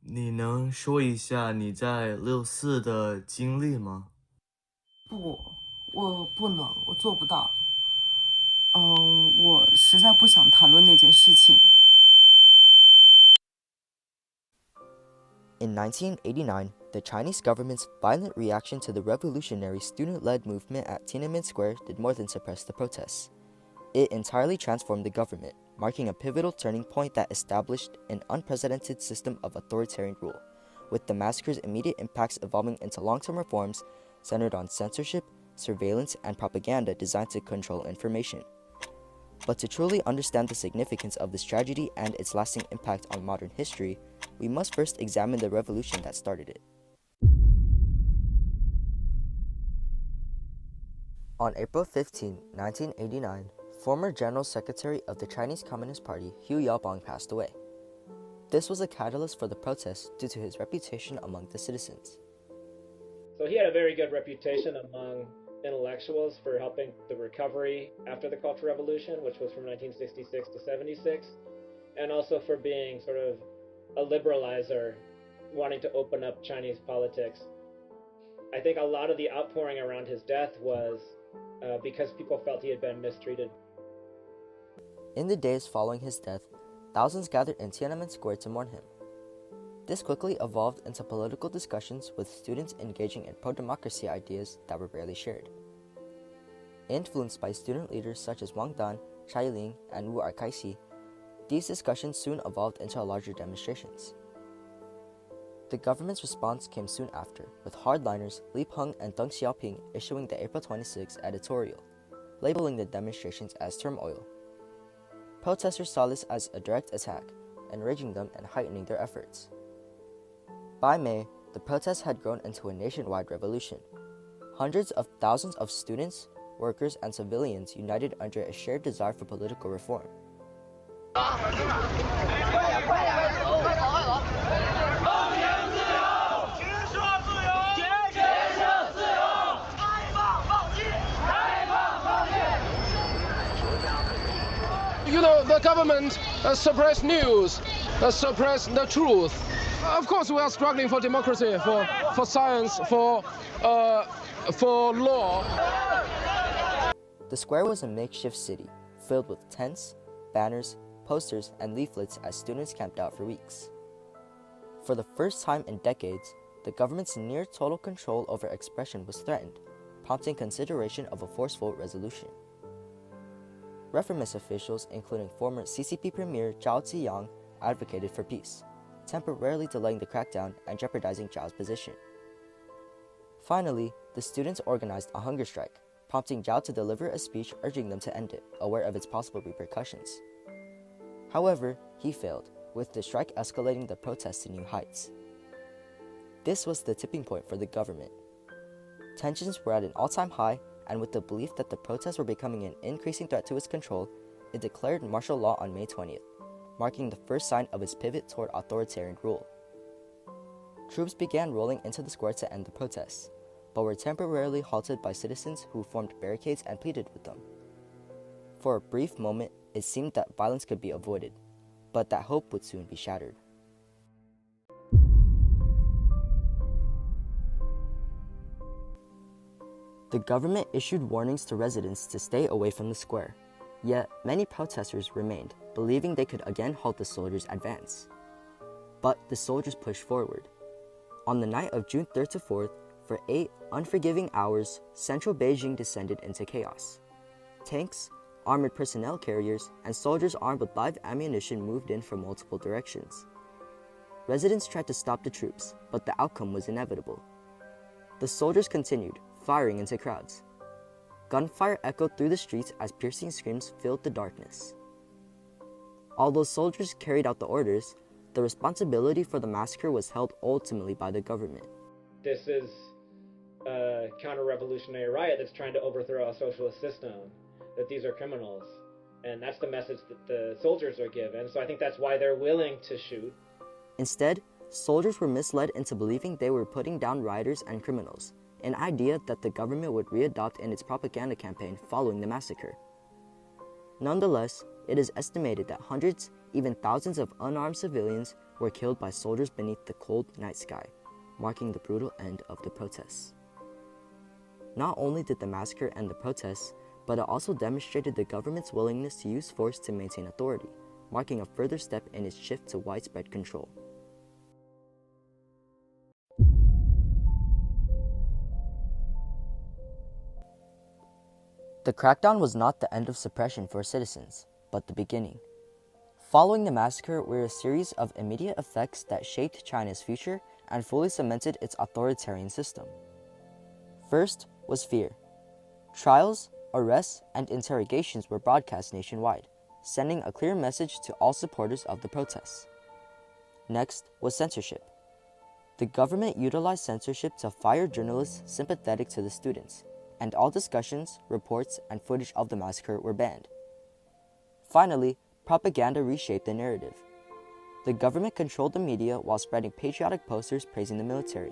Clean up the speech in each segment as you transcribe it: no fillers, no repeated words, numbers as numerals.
你能说一下你在64的经历吗？不，我不能，我做不到。我实在不想谈论那件事情。In 1989, the Chinese government's violent reaction to the revolutionary student-led movement at Tiananmen Square did more than suppress the protests. It entirely transformed the government, marking a pivotal turning point that established an unprecedented system of authoritarian rule, with the massacre's immediate impacts evolving into long-term reforms centered on censorship, surveillance, and propaganda designed to control information. But to truly understand the significance of this tragedy and its lasting impact on modern history, we must first examine the revolution that started it. On April 15, 1989, former General Secretary of the Chinese Communist Party Hu Yaobang passed away. This was a catalyst for the protests due to his reputation among the citizens. So he had a very good reputation among intellectuals for helping the recovery after the Cultural Revolution, which was from 1966 to 76, and also for being sort of a liberalizer, wanting to open up Chinese politics. I think a lot of the outpouring around his death was because people felt he had been mistreated. In the days following his death, thousands gathered in Tiananmen Square to mourn him. This quickly evolved into political discussions with students engaging in pro-democracy ideas that were rarely shared. Influenced by student leaders such as Wang, Chai Ling, and Wu Arkaisi, these discussions soon evolved into larger demonstrations. The government's response came soon after, with hardliners Li Peng and Deng Xiaoping issuing the April 26 editorial, labeling the demonstrations as turmoil. Protesters saw this as a direct attack, enraging them and heightening their efforts. By May, the protests had grown into a nationwide revolution. Hundreds of thousands of students, workers, and civilians united under a shared desire for political reform. The government suppress news, suppress the truth. Of course, we are struggling for democracy, for science, for law. The square was a makeshift city, filled with tents, banners, posters, and leaflets as students camped out for weeks. For the first time in decades, the government's near total control over expression was threatened, prompting consideration of a forceful resolution. Reformist officials, including former CCP Premier Zhao Ziyang, advocated for peace, temporarily delaying the crackdown and jeopardizing Zhao's position. Finally, the students organized a hunger strike, prompting Zhao to deliver a speech urging them to end it, aware of its possible repercussions. However, he failed, with the strike escalating the protests to new heights. This was the tipping point for the government. Tensions were at an all-time high, and with the belief that the protests were becoming an increasing threat to its control, it declared martial law on May 20th, marking the first sign of its pivot toward authoritarian rule. Troops began rolling into the square to end the protests, but were temporarily halted by citizens who formed barricades and pleaded with them. For a brief moment, it seemed that violence could be avoided, but that hope would soon be shattered. The government issued warnings to residents to stay away from the square, yet many protesters remained, believing they could again halt the soldiers' advance. But the soldiers pushed forward. On the night of June 3rd to 4th, for 8 unforgiving hours, central Beijing descended into chaos. Tanks, armored personnel carriers, and soldiers armed with live ammunition moved in from multiple directions. Residents tried to stop the troops, but the outcome was inevitable. The soldiers continued, firing into crowds. Gunfire echoed through the streets as piercing screams filled the darkness. Although soldiers carried out the orders, the responsibility for the massacre was held ultimately by the government. This is a counter-revolutionary riot that's trying to overthrow a socialist system, that these are criminals. And that's the message that the soldiers are given, so I think that's why they're willing to shoot. Instead, soldiers were misled into believing they were putting down rioters and criminals, an idea that the government would readopt in its propaganda campaign following the massacre. Nonetheless, it is estimated that hundreds, even thousands of unarmed civilians were killed by soldiers beneath the cold night sky, marking the brutal end of the protests. Not only did the massacre end the protests, but it also demonstrated the government's willingness to use force to maintain authority, marking a further step in its shift to widespread control. The crackdown was not the end of suppression for citizens, but the beginning. Following the massacre were a series of immediate effects that shaped China's future and fully cemented its authoritarian system. First was fear. Trials, arrests, and interrogations were broadcast nationwide, sending a clear message to all supporters of the protests. Next was censorship. The government utilized censorship to fire journalists sympathetic to the students, and all discussions, reports, and footage of the massacre were banned. Finally, propaganda reshaped the narrative. The government controlled the media while spreading patriotic posters praising the military,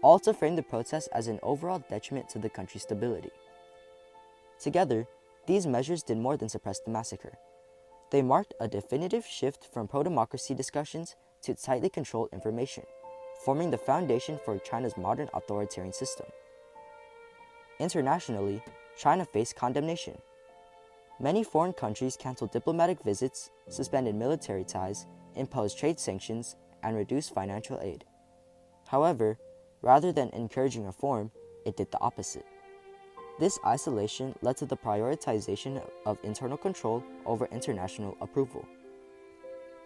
all to frame the protests as an overall detriment to the country's stability. Together, these measures did more than suppress the massacre. They marked a definitive shift from pro-democracy discussions to tightly controlled information, forming the foundation for China's modern authoritarian system. Internationally, China faced condemnation. Many foreign countries canceled diplomatic visits, suspended military ties, imposed trade sanctions, and reduced financial aid. However, rather than encouraging reform, it did the opposite. This isolation led to the prioritization of internal control over international approval.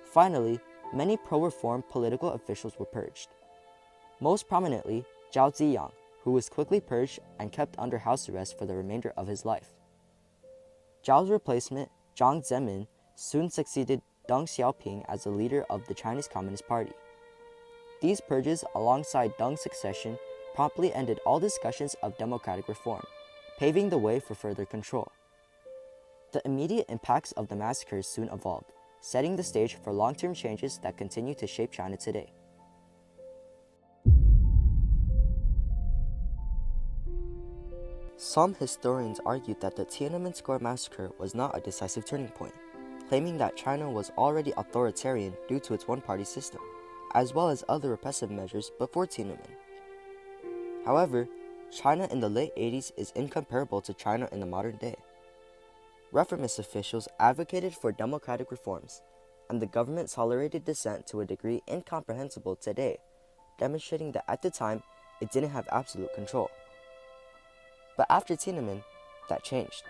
Finally, many pro-reform political officials were purged. Most prominently, Zhao Ziyang, who was quickly purged and kept under house arrest for the remainder of his life. Zhao's replacement, Jiang Zemin, soon succeeded Deng Xiaoping as the leader of the Chinese Communist Party. These purges, alongside Deng's succession, promptly ended all discussions of democratic reform, paving the way for further control. The immediate impacts of the massacres soon evolved, setting the stage for long-term changes that continue to shape China today. Some historians argued that the Tiananmen Square massacre was not a decisive turning point, claiming that China was already authoritarian due to its one-party system, as well as other repressive measures before Tiananmen. However, China in the late 80s is incomparable to China in the modern day. Reformist officials advocated for democratic reforms, and the government tolerated dissent to a degree incomprehensible today, demonstrating that at the time it didn't have absolute control. But after Tiananmen, that changed.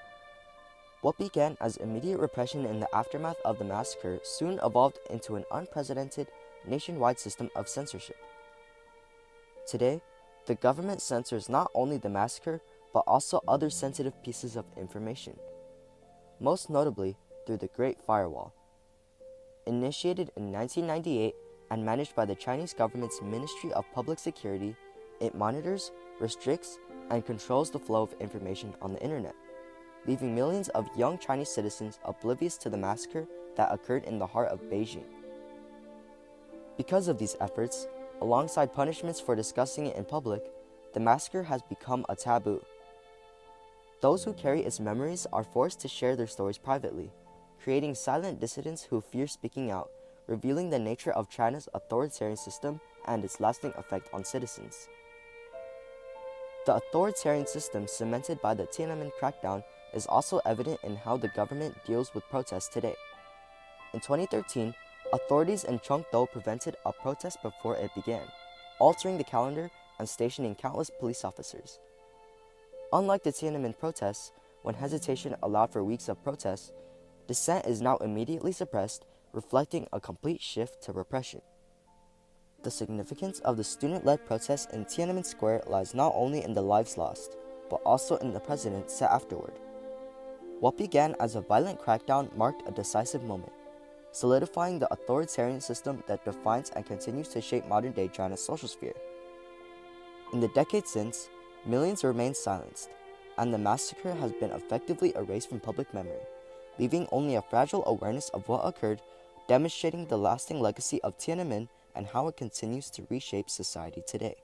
What began as immediate repression in the aftermath of the massacre soon evolved into an unprecedented nationwide system of censorship. Today, the government censors not only the massacre, but also other sensitive pieces of information, most notably through the Great Firewall. Initiated in 1998 and managed by the Chinese government's Ministry of Public Security, it monitors, restricts, and controls the flow of information on the internet, leaving millions of young Chinese citizens oblivious to the massacre that occurred in the heart of Beijing. Because of these efforts, alongside punishments for discussing it in public, the massacre has become a taboo. Those who carry its memories are forced to share their stories privately, creating silent dissidents who fear speaking out, revealing the nature of China's authoritarian system and its lasting effect on citizens. The authoritarian system cemented by the Tiananmen crackdown is also evident in how the government deals with protests today. In 2013, authorities in Chengdu prevented a protest before it began, altering the calendar and stationing countless police officers. Unlike the Tiananmen protests, when hesitation allowed for weeks of protests, dissent is now immediately suppressed, reflecting a complete shift to repression. The significance of the student-led protests in Tiananmen Square lies not only in the lives lost, but also in the precedent set afterward. What began as a violent crackdown marked a decisive moment, solidifying the authoritarian system that defines and continues to shape modern-day China's social sphere. In the decades since, millions remain silenced, and the massacre has been effectively erased from public memory, leaving only a fragile awareness of what occurred, demonstrating the lasting legacy of Tiananmen and how it continues to reshape society today.